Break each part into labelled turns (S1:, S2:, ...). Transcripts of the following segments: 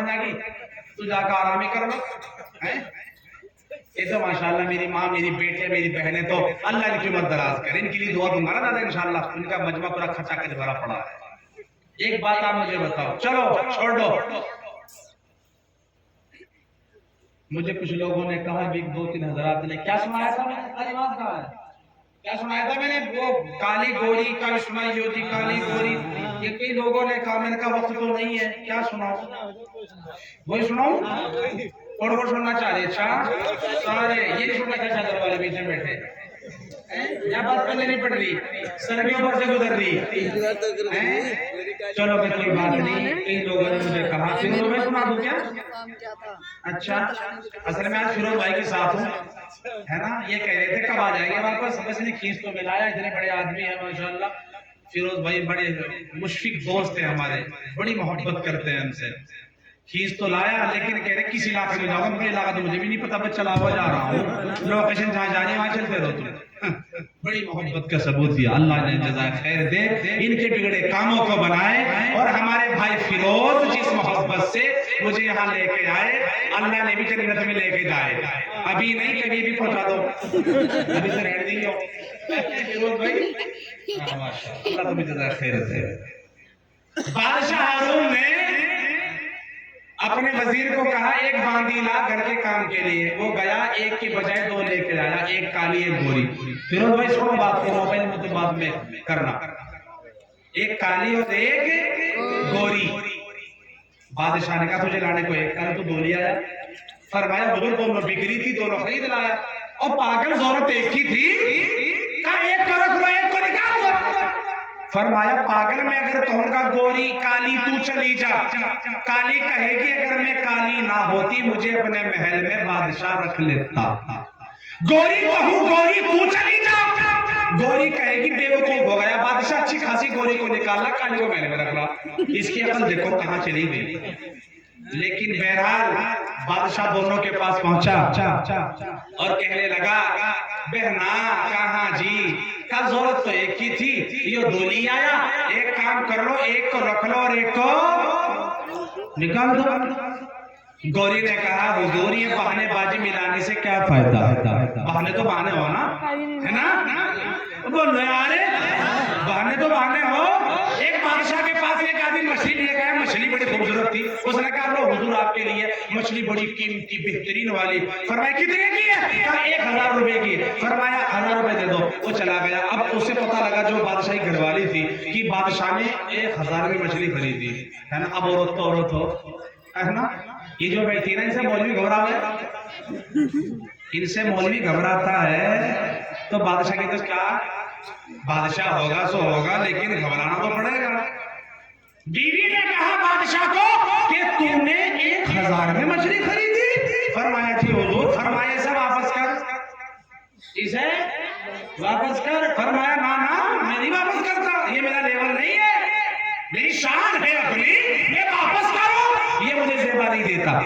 S1: بن جائے گی تو جا کر آرام ہی کر لو. یہ تو ماشاءاللہ میری ماں میری بیٹے میری بہنیں تو اللہ ان کی عمر دراز کرے. ان کے لیے دعا دوں گا نا دادا انشاءاللہ. ان کا مجمع پورا کھچا کے بھرا پڑا ہے. ایک بات آپ مجھے بتاؤ, چلو چھوڑ دو. مجھے کچھ لوگوں نے کہا بھی 2-3 حضرات نے کیا سنایا تھا, کیا سنایا تھا میں نے, وہ کالی گوری کا سنائی ہوتی کالی گوری. یہ کئی لوگوں نے کہا, میں نے کہا وقت تو نہیں ہے, کیا سناؤں, وہی سناؤں اور وہ سننا چاہ رہے. اچھا سارے یہ نہیں سننا کیا چادر والے بیچ میں بیٹھے, یا بات پہلے نہیں پڑ رہی, سر کے اوپر سے گزر رہی. چلو میں کوئی بات نہیں. کئی لوگوں نے مجھے کہا فیروز میں سنا دوں کیا. اچھا اصل میں آج فیروز بھائی کے ساتھ ہوں, ہے نا. یہ کہہ رہے تھے کب آ جائیں گے ہمارے پاس, بس نے کھینچ تو ملایا. اتنے بڑے آدمی ہیں ماشاءاللہ. فیروز بھائی بڑے مشفق دوست ہیں ہمارے, بڑی محبت کرتے ہیں ہم سے. کھینچ تو لایا لیکن کہہ رہے کس علاقے میں جاؤں گا. مجھے علاقہ تو مجھے بھی نہیں پتا, بس چلا ہوا جا رہا ہوں, لوکیشن جہاں جانی وہاں چلتے رہو تم. بڑی محبت کا ثبوت دیا. اللہ نے جزائے خیر دے, ان کے بگڑے کاموں کو بنائے. اور ہمارے بھائی فیروز جس محبت سے مجھے یہاں لے کے آئے, اللہ نے بھی جنت میں لے کے جائے. ابھی نہیں کبھی بھی پہنچا دو, ابھی تو رہنے نہیں ہو فیروز بھائی. اللہ تمہیں جزائے خیر دے. بادشاہ ہارون نے اپنے وزیر کو کہا ایک باندی لا گھر کے کام کے لیے. وہ گیا, ایک کی بجائے 2 لے کے آیا, ایک کالی ایک گوری. فیروز بھائی سنو بات کو, موبائل میں تو بعد میں کرنا. ایک کالی اور ایک گوری. بادشاہ نے کہا تجھے لانے کو ایک کالی تو 2 لے آیا. فرمایا حضور دونوں بگڑی تھی, دونوں خرید لایا. اور پاگل ضرورت ایک کی تھی, کہا ایک کو رکھ لو ایک کو نکال دو. فرمایا پاگل میں اگر کہوں گا گوری کالی تو چلی جا, کالی کہے گی اگر میں کالی نہ ہوتی مجھے اپنے محل میں بادشاہ رکھ لیتا. گوری کہوں گوری تو چلی جا, گوری کہے گی بیوقوف ہو گیا. بادشاہ اچھی خاصی گوری کو نکالا, کالی کو محل میں رکھ لا. اس کی عقل دیکھو کہاں چلی گئی. لیکن بہرحال بادشاہ دونوں کے پاس پہنچا اور کہنے لگا بہنا کہاں جی, کا ضرورت تو ایک ہی تھی, یہ 2 لے آیا. ایک کام کر لو, ایک کو رکھ لو اور ایک کو نکال دو. گوری نے کہا حضور یہ بہانے بازی ملانے سے کیا فائدہ, بہانے تو بہانے ہو نا, ہے نا. بولو یار بہانے تو بہانے ہو. ایک بادشاہ کے پاس ایک آدمی مچھلی لے گیا, مچھلی بڑی خوبصورت تھی. اس نے کہا لو حضور آپ کے لیے مچھلی بڑی قیمتی بہترین والی. فرمایا کتنے کی ہے, کہا 1000 روپے کی. فرمایا 1000 روپے دے دو. وہ چلا گیا. اب اسے پتا لگا جو بادشاہی گھر والی تھی کہ بادشاہ نے 1000 میں مچھلی خریدی, ہے نا. اب عورت ہو, ہے نا. یہ جو بیٹھی نا ان سے مولوی گھبرا ہے, ان سے مولوی گھبراتا ہے. تو بادشاہ کی تو کیا, بادشاہ ہوگا سو ہوگا لیکن گھبرانا تو پڑے گا. بیوی نے کہا بادشاہ کو کہ تم نے 1000 میں مچھلی خریدی. فرمایا تھی حضور. فرمایا اسے واپس کر, اسے واپس کر. فرمایا نا میں نہیں واپس کرتا, یہ میرا لیول نہیں ہے, میری شان ہے اپنی, یہ واپس کرو, یہ مجھے زیبا نہیں دیتا.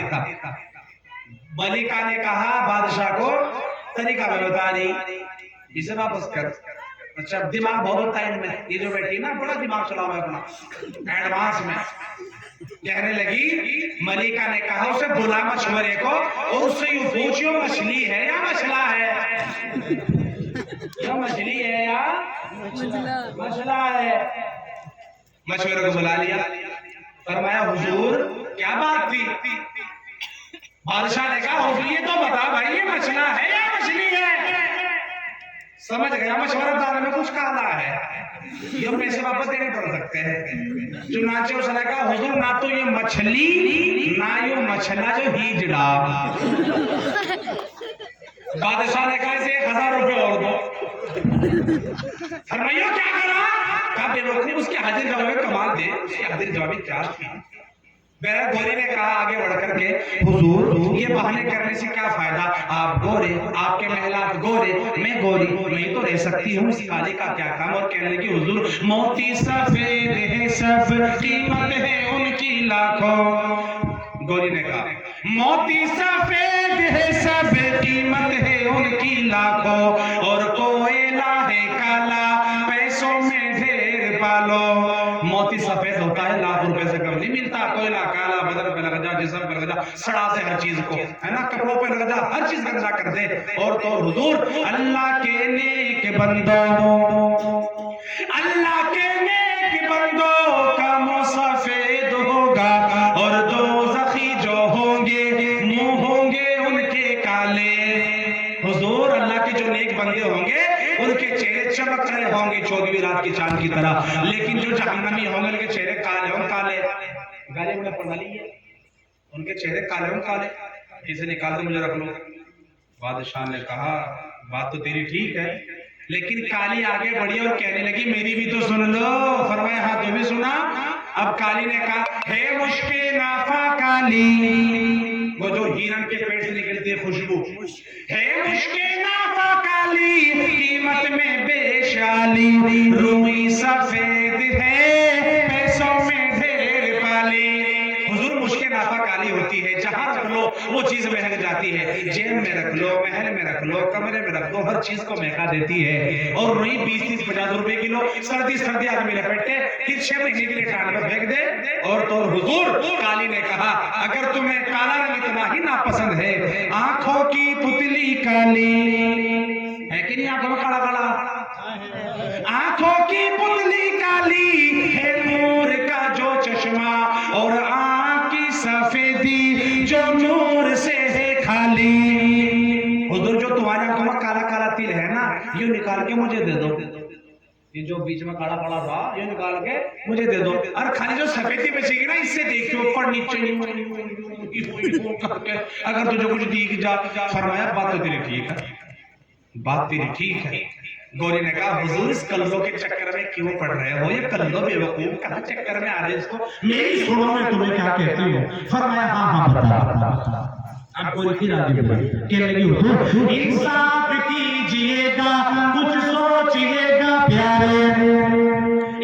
S1: ملکہ نے کہا بادشاہ کو طریقہ میں بتا دی, اسے واپس کر. اچھا دماغ بہت ہوتا ہے ان میں, یہ جو بیٹھی نا بڑا دماغ چلا ہوا ہے اپنا ایڈوانس میں. کہنے لگی ملکہ نے کہا اسے بلا مشورے کو اور اس سے یوں پوچھو مچھلی ہے یا مچھلا ہے, یا مچھلی ہے یا مچھلا ہے. مشورے کو بلا لیا. فرمایا حضور کیا بات تھی. بادشاہ نے کہا حضور یہ تو بتا بھائی یہ مچھلا ہے یا مچھلی ہے. سمجھ گیا مشورہ دار میں کچھ کالا ہے, یہ پیسے واپس دینے پڑ سکتے ہیں. چنانچہ اس نے کہا حضور نہ تو یہ مچھلی نہ یہ مچھلا جو ہیجڑا. بادشاہ نے کہا اسے 1000 روپے اور دو. فرمایا کیا کرا, کہا بے وقت اس کے حاضر جوابی کمال دے. اس کی حاضر جوابی کیا تھی. بہرحال گوری نے کہا آگے بڑھ کر کے حضور یہ بہانے کرنے سے کیا فائدہ, آپ گورے, آپ کے محلات گورے, میں گوری, میں تو رہ سکتی ہوں, اس کالی کا کیا کام. اور کہنے لگی حضور موتی سفید ہے سب قیمت ہے ان کی لاکھوں. گوری نے کہا موتی سفید ہے سب قیمت ہے ان کی لاکھوں, اور کوئلہ ہے کالا پیسوں میں ڈھیر پالو. موتی سفید ہوتا ہے, 1,00,000 روپے سے کم نہیں ملتا. کوئلہ کالا بدر پہ لگ جسم پہ لگا جا سڑا دے ہر چیز کو، ہے نا، کپڑوں پہ لگا جا ہر چیز گندا کر دے. اور تو حضور اللہ کے نیک بندوں، اللہ کے نیک بندوں کا منہ سفید ہوگا اور دوزخی جو ہوں گے منہ ہوں گے ان کے کالے. حضور اللہ کے جو نیک بندے ہوں گے ان کے چہرے چمک رہے ہوں گے 14ویں رات کی چاند کی طرح، لیکن جو جہنمی ہوں گے ان کے چہرے کالے ہوں کالے. گالے انہیں پڑھا لیے، ان کے چہرے کالے ہوں کالے. اسے نکال دے مجھے رکھ لو. بادشاہ نے کہا بات تو تیری ٹھیک ہے، لیکن کالی آگے بڑھی اور کہنے لگی میری بھی تو سن لو. فرمایا ہاں تو بھی سنا. اب کالی نے کہا ہے مشک نافا کالی، وہ جو ہیرن کے پیٹ سے نکلتی ہے خوشبو، ہے مشک نافا کالی قیمت میں بے شالی، روئی سفید ہے پیسوں میں ڈھیر پالی. حضور مشک نافا کالی ہوتی ہے، جہاں رکھ لو وہ چیز مہک جاتی ہے، جیب میں رکھ لو، محل میں رکھ لو، کمرے میں رکھ لو، ہر چیز کو مہکا دیتی ہے. اور روئی 20-30-50 روپے کلو، سردی آدمی لپیٹے پھر 6 مہینے کے لیے ٹانگ میں پھینک دے. اور تو حضور کالی نے کہا اگر تمہیں کالا رنگ اتنا ہی ناپسند ہے، آنکھوں کی پتلی کالی ہے کہ نہیں، آنکھوں میں کالا کالا، آنکھوں کی پتلی کالی ہے نور کا جو چشمہ، اور آنکھ کی سفیدی جو نور سے ہے خالی. حضور جو تمہارے آنکھوں میں کالا کالا تل ہے نا، یہ نکال کے مجھے دے دو. یہ جو بیچ میں کالا کالا تھا یہ نکال کے مجھے دے دو. اور خالی جو سفیدی بچے گی نا اس سے دیکھو اوپر نیچے اگر تجھے کچھ دیکھ جا. فرمایا بات تو تیری ٹھیک ہے، بات تیری ٹھیک ہے. گوری نے کہا حضور اس کلو کے چکر میں کیوں پڑ رہے ہو، یہ کلو بے وقوف کہاں چکر میں آ رہے اس کو، میری سنو میں تمہیں کیا کہتی ہو. فرمایا ہاں بتا. اب کوئی پھر آگے بڑھے کہنے لگی حضور انصاف کیجئے گا کچھ سوچئے گا پیارے،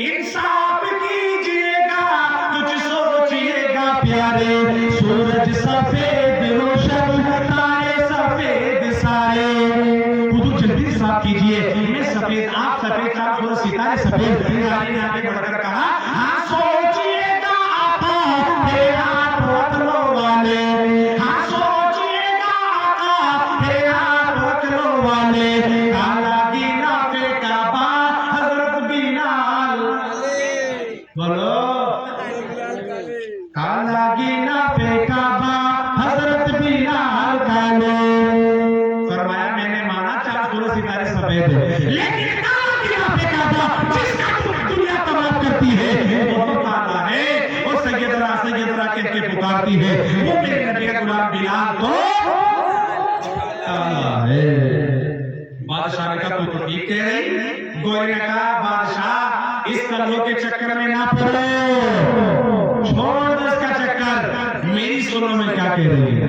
S1: انصاف کیجئے گا کچھ سوچئے گا پیارے، سورج سفید روشن تارے سفید سارے. حضور جلدی انصاف کیجئے، میں سفید آپ سفید چاند سورج ستارے سفید. کالی نے آگے بڑھ کر کہا ہاں سوچئے گا آقا ہے آپ وطنوں والے، ہاں سوچئے گا آقا ہے آپ وطنوں والے. کالا گینا پہ کعبہ حضرت بلال، بولو کالا گینا پہ کعبہ حضرت بلال کالے. فرمایا میں نے مانا چاند سورج ستارے سفید ہے، لیکن کالا گینا پہ کعبہ جس کا دنیا تمام کرتی ہے وہ تو کالا ہے، اور سیدنا کہہ کے پکارتی ہے وہ میرے نبی کا غلام بلال تو کالا ہے. بادشاہ نے کہا تو ٹھیک کہہ رہی. گوری نے کہا بادشاہ اس کلو کے چکر میں نہ پڑو، چھوڑ دو اس کا چکر، میری سنو میں کیا کہہ رہی ہے.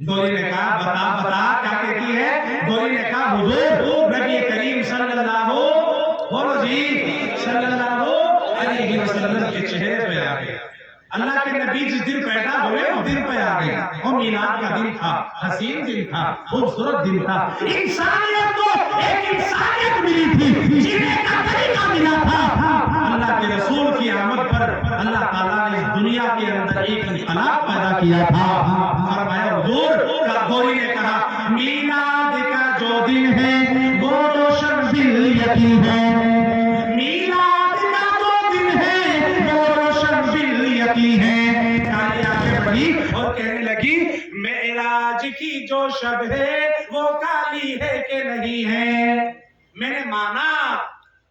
S1: گوری نے کہا بتا کیا کہتی ہے. گوری نے کہا حضور نبی کریم صلی اللہ علیہ وسلم کے چہرے پہ آ گیا. اللہ کے نبی جس دن پیدا ہوئے اس دن پہ آ گیا. وہ میلاد کا دن تھا، حسین دن تھا، خوبصورت دن تھا. انسانیت کو ایک انسانیت ملی تھی، جینے کا طریقہ ملا تھا. اللہ کے رسول کی آمد پر اللہ تعالیٰ نے اس دنیا کے اندر ایک انقلاب پیدا کیا تھا. فرمایا حضور گوری نے کہا میلاد کا جو دن ہے وہ روشن دل یقین ہے، میلاد کا جو دن ہے وہ روشن دل یقین ہے. کالی آگے بڑھی اور کہنے لگی معراج کی جو شب ہے وہ کالی ہے کہ نہیں ہے. میں نے مانا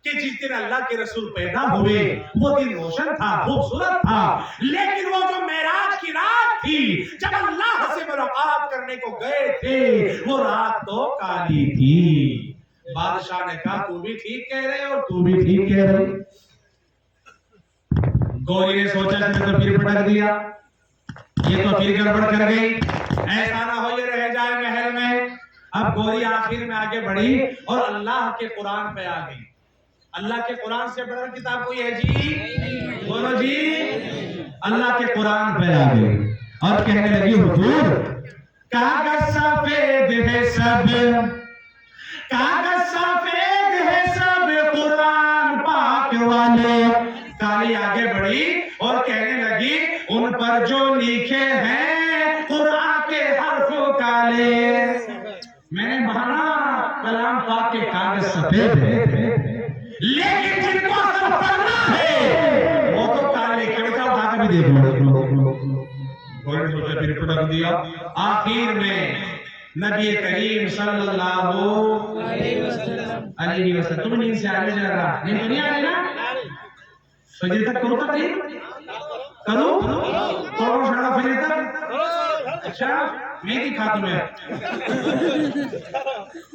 S1: کہ جس دن اللہ کے رسول پیدا ہوئے وہ دن روشن تھا، خوبصورت تھا، لیکن وہ جو معراج کی رات تھی جب اللہ سے ملاقات کرنے کو گئے تھے وہ رات تو کالی تھی. بادشاہ نے کہا تو بھی ٹھیک کہہ رہے اور تو بھی ٹھیک کہہ رہے. گوری نے سوچا میں تو پھر پٹک دیا، یہ تو پھر گڑبڑ کر گئی، ایسا نہ ہو یہ رہ جائے محل میں. اب گوری آخر میں آگے بڑھی اور اللہ کے قرآن پہ آ گئی. اللہ کے قرآن سے بڑھ کر کتاب کوئی ہے جی؟ بولو جی. اللہ کے قرآن پہ آ گئی اور کہنے لگی حضور کاغذ سفید ہے سب، کاغذ سفید ہے سب قرآن پاک والے. کالی آگے بڑھی اور کہنے لگی ان پر جو لکھے ہیں قرآن کے حرفوں کالے. میں نے بہانا کلام پاک کے کاغذ سفید ہے لیکن جن کو اثر پڑھنا ہے وہ تو کالے. کیسا اٹھا کے بھی دیکھ لو. گورے نے سوچا پھر پڑھ دیا. آخر میں نبی کریم صلی اللہ علیہ وسلم. تم نیند سے آگے جا رہا نیند تو نہیں آئے نا. فجر تک کرو کرو کرو شڑا فجر تک. اچھا میں دکھا تمہیں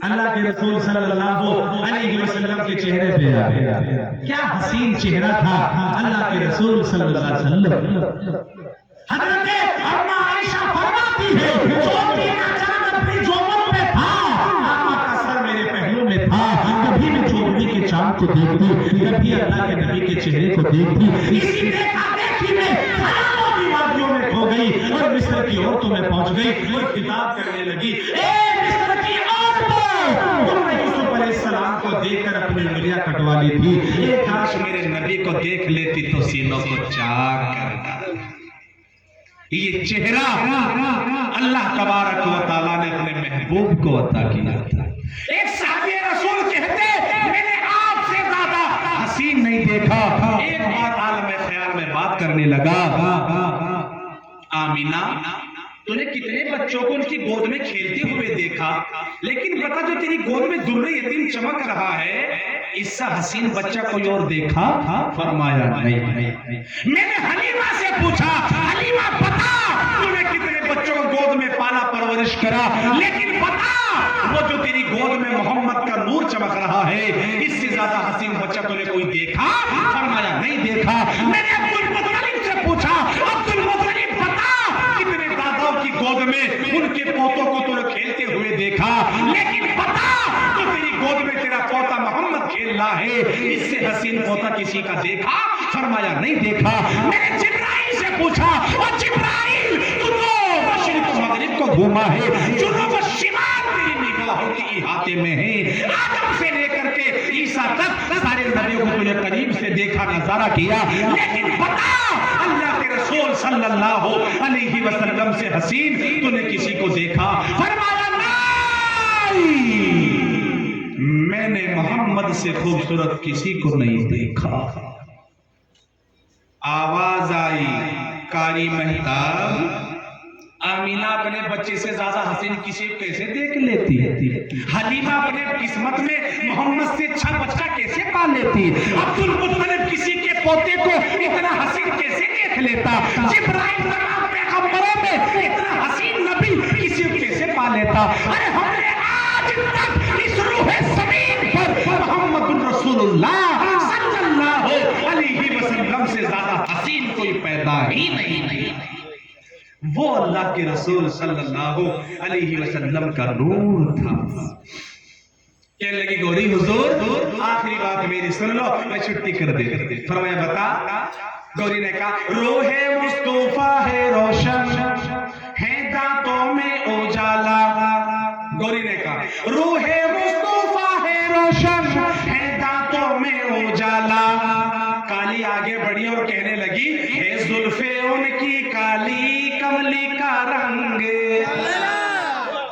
S1: اللہ کے رسول صلی اللہ علیہ وسلم کے چہرے پہ کیا حسین چہرہ تھا اللہ کے رسول صلی اللہ علیہ وسلم. حضرت اما عائشہ فرماتی ہے چوٹی کا چاند اپنی جوبن پہ تھا, آقا کا سر میرے پہلو میں تھا. کبھی میں چوٹی کے چاند کو دیکھتی, کبھی اللہ کے نبی کے چہرے کو دیکھتی. اسی دیکھا دیکھی میں ہزاروں کی وادیوں میں کھو گئی اور مصر کی عورتوں میں پہنچ گئی اور خطاب کرنے لگی. اے مصر کی عورتوں, تم نے یوسف علیہ السلام کو دیکھ کر اپنی انگلیاں کٹوا لی تھی. یہ کاش میرے نبی کو دیکھ لیتی تو سینوں کو چاک کر ڈالتی. یہ چہرہ اللہ تبارک و تعالیٰ نے اپنے محبوب کو عطا کیا تھا. ایک صحابی رسول کہتے میں نے آپ سے زیادہ حسین نہیں دیکھا. ایک بار عالم خیال میں بات کرنے لگا. آمینہ تو نے کتنے بچوں کو ان کی گود میں کھیلتے ہوئے دیکھا, لیکن بتا جو تیری گود میں در یتیم چمک رہا ہے اس سے حسین بچہ کوئی اور دیکھا؟ فرمایا نہیں. میں نے حلیمہ سے پوچھا حلیمہ بتا تو نے کتنے بچوں کو گود میں پالا پرورش کرا, لیکن بتا وہ جو تیری گود میں محمد کا نور چمک رہا ہے اس سے زیادہ حسین بچہ تو نے کوئی دیکھا؟ فرمایا نہیں دیکھا. میں نے عبد المطلب سے پوچھا عبد المطلب بتا کتنے داداؤں کی گود میں ان کے پوتوں کو تو نے کھیلتے ہوئے دیکھا, لیکن بتا تو تیری گود میں تیرا پوتا محمد کھیل رہا ہے اس سے حسین پوتا کسی کا دیکھا؟ فرمایا نہیں دیکھا. میں نے جبرائیل سے پوچھا اور جبرائیل تو مشرق و مغرب کو گھوما ہے, جنوب و شمال تیری نگاہوں کے احاطے میں ہے. آدم سے لے کر کے عیسیٰ تک سارے نبیوں کو تجھے قریب سے دیکھا نظارہ کیا, لیکن بتا اللہ کے رسول صلی اللہ علیہ وسلم سے حسین تو نے کسی کو دیکھا؟ فرمایا نہیں, میں نے محمد سے خوبصورت کسی کو نہیں دیکھا. آواز آئی قاری مہتاب آمینہ اپنے بچے سے زیادہ حسین کسی کو کیسے دیکھ لیتی ہے؟ حلیمہ اپنے قسمت میں محمد سے اچھا بچہ کیسے پا لیتی؟ عبد المطلب کسی کے پوتے کو اتنا حسین کیسے دیکھ لیتا؟ جبرائیل تمام پیغمبروں میں اتنا حسین نبی کسی کو کیسے پا لیتا؟ ارے ہم نے آج تک اس روح زمین پر محمد رسول اللہ صلی اللہ علیہ وسلم سے زیادہ حسین کوئی پیدا ہی نہیں. وہ اللہ کے رسول صلی اللہ علیہ وسلم کا نور تھا. کہنے لگی گوری حضور آخری بات میری سن لو, میں چھٹی کر دے. فرمایا بتا. گوری نے کہا روح مصطفیٰ ہے روشن ہے دانتوں میں اجالا. گوری نے کہا روح مصطفیٰ ہے روشن ہے دانتوں میں اجالا. کالی آگے بڑھی اور کہنے لگی ہے زلفیں ان کی کالی کملی کا رنگ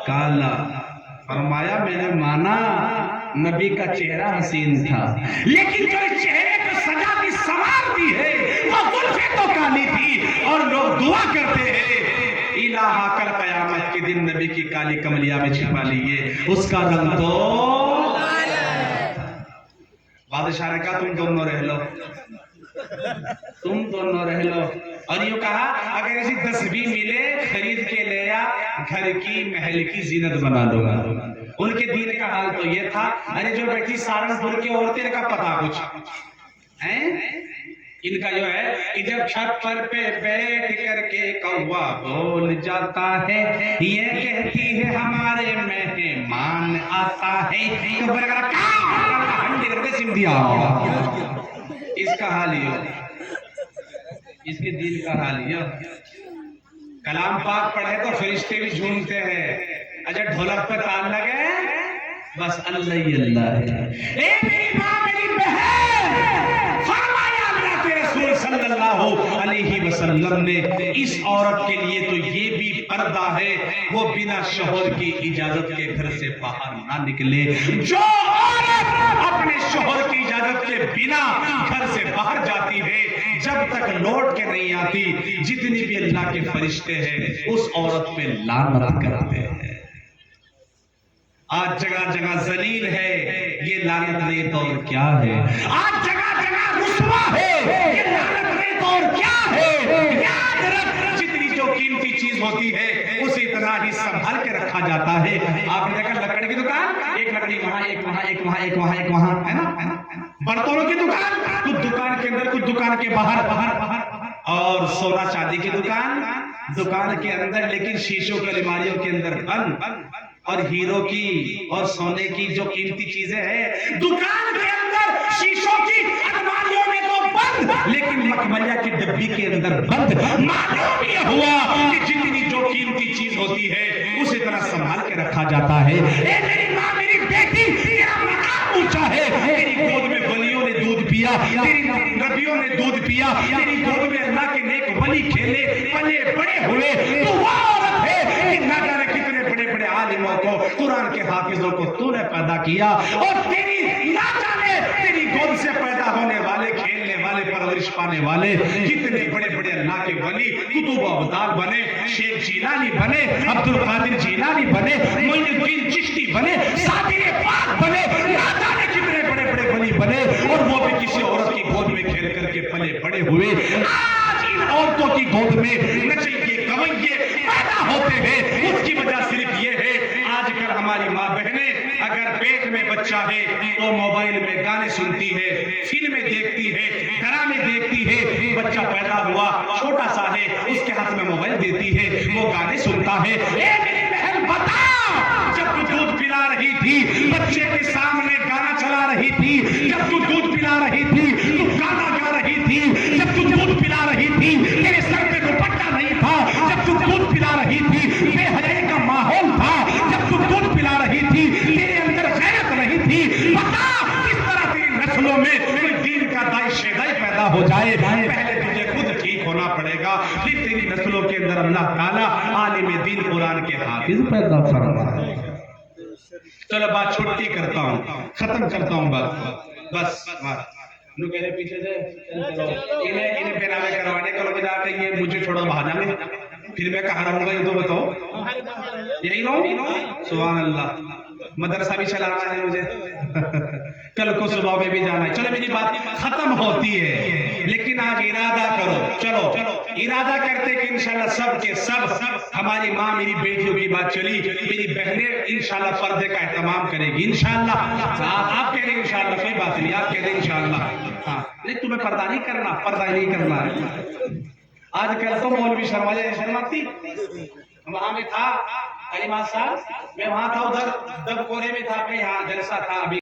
S1: کالا. فرمایا میں نے مانا نبی کا چہرہ حسین تھا, لیکن جو اس چہرے کو سجا دی سوار دی ہے وہ زلفیں تو کالی تھی. اور لوگ دعا کرتے ہیں الہا کل قیامت کے دن نبی کی کالی کملیہ میں چھپا لیے, اس کا رنگ تو بادشاہ نے کہا تم دونوں رہ لو, تم دونوں رہ لو. اور یوں کہا اگر ایسی 10 بھی ملے خرید کے لے آ, گھر کی محل کی زینت بنا دوں گا. ان کے دین کا حال تو یہ تھا. ارے جو بیٹھی سہارنپور کی عورتیں کا پتا کچھ ان کا جو ہے کہ جب چھت پر پہ بیٹھ کر کے کوا بول جاتا ہے یہ کہتی ہے ہمارے مہمان آتا ہے, اس کا حال یہ, اس کے دین کا حال یہ. کلام پاک پڑھے تو فرشتے بھی جھومتے ہیں, اچھا ڈھولک پہ تال لگے بس اللہ ہی اللہ ہے. اے میری ماں میری بہن, فرمایا اللہ کے رسول صلی اللہ علیہ وسلم نے اس عورت کے لیے تو یہ بھی پردہ ہے، وہ بنا شوہر کی اجازت کے گھر سے باہر نہ نکلے۔ جو عورت اپنے شوہر کی اجازت کے بنا گھر سے باہر جاتی ہے، جب تک لوٹ کے نہیں آتی، جتنی بھی اللہ کے فرشتے ہیں اس عورت پہ لعنت کرتے ہیں۔ آج جگہ جگہ ذلیل ہے، یہ لعنت نہیں تو اور کیا ہے۔ آج جگہ جگہ رسوا ہے، یہ لعنت نہیں تو اور کیا ہے۔ یاد رکھ، جتنی جو قیمتی چیز ہوتی ہے اسی طرح ہی سنبھال کے رکھا جاتا ہے۔ آپ نے دیکھا لکڑی کی دکان، ایک لکڑی وہاں، ایک وہاں، ایک وہاں، ایک وہاں، ایک وہاں، ہے نا۔ برتنوں کی دکان، کچھ دکان کے اندر، کچھ دکان کے باہر، اور سونا چاندی کی دکان، دکان کے اندر لیکن شیشوں کی الماریوں کے اندر بند، اور ہیرو کی اور سونے کی جو قیمتی چیزیں ہیں دکان کے اندر شیشوں کی الماریوں میں تو بند، لیکن مکملیہ کی ڈبی کے اندر بند۔ معلوم یہ ہوا کہ جتنی جو قیمتی چیز ہوتی ہے اسی طرح سنبھال کے رکھا جاتا ہے۔ اے میری ماں، میری بیٹی، تیرا مقام اونچا ہے، تیری گود میں ولیوں نے دودھ پیا، تیری نبیوں نے دودھ پیا، تیری گود میں اللہ کے نیک ولی کھیلے پلے بڑے ہوئے، تو وہ عورت ہے کہ نہ جانے کتنے بڑے بڑے عالموں کو، قرآن کے حافظوں کو تو نے پیدا کیا، اور تیری نہ جانے تیری گود سے پیدا ہونے والے، کھیلنے والے، پرورش پانے والے کتنے بڑے بڑے اللہ کے ولی، قطب و ابدال بنے، شیخ جیلانی بنے، عبد القادر جیلانی بنے، معین الدین چشتی بنے، صابر پاک بنے، نہ جانے کتنے بڑے بڑے ولی بنے، اور وہ بھی کسی عورت کی گود میں کھیل کر کے پلے بڑے ہوئے۔ آج ان عورتوں کی گود میں نچیے گویے پیدا ہوتے ہیں، اس کی وجہ صرف یہ ہے آج کل ہماری ماں بہنیں اگر پیٹ میں بچہ ہے تو موبائل میں گانے سنتی ہے، فلمیں دیکھتی ہے، ڈرامے دیکھتی ہے، بچہ پیدا ہوا چھوٹا سا ہے اس کے ہاتھ میں موبائل دیتی ہے، وہ گانے سنتا ہے۔ اے میری بہن بتا، جب تو دودھ پلا رہی تھی بچے کے سامنے گانا چلا رہی تھی، جب تو دودھ پلا رہی تھی تو گانا گا رہی تھی، جب تو دودھ پلا رہی تھی تیرے سر پہ دوپٹہ نہیں تھا، جب تو دودھ پلا رہی تھی بے حیائی کا ماحول تھا، جب تو دودھ پلا رہی تھی تیرے اندر غیرت نہیں تھی۔ بتا کس طرح تیری نسلوں میں کوئی دین کا دائی شیدائی پیدا ہو جائے، پہلے تجھے خود ٹھیک ہونا پڑے گا، پھر تیری نسلوں کے اندر اللہ تعالیٰ عالم دین قرآن کے حافظ پیدا فرمائے گا۔ چلو بات چھٹی کرتا ہوں، ختم کرتا ہوں بات، بس نو کہنے پیچھے سے انہیں پہناوے کروانے کا لوگ جا کے یہ مجھے چھوڑا باہر جانے، پھر میں کہاں رہوں گا یہ تو بتاؤ، یہی رہوں؟ سبحان اللہ، مدرسہ بھی چلانا ہے مجھے، کل کو صبح میں بھی جانا ہے۔ چلو میری بات ختم ہوتی ہے، لیکن آج ارادہ کرو، چلو ارادہ کرتے کہ انشاءاللہ سب کے سب، ہماری ماں میری بیٹیوں کی بات چلی، میری بہنیں انشاءاللہ پردے کا اہتمام کرے گی انشاءاللہ۔ آپ کہہ رہے ہیں انشاءاللہ، کوئی بات نہیں، آپ کہہ رہے ہیں انشاءاللہ۔ ہاں نہیں، تمہیں پردہ نہیں کرنا، پردہ نہیں کرنا ہے۔ آج کل تو مولوی شرمائے شرماتی، وہاں میں تھا علیمہ صاحب، میں وہاں تھا، ادھر دب کورے میں تھا، اپنے یہاں جلسہ تھا ابھی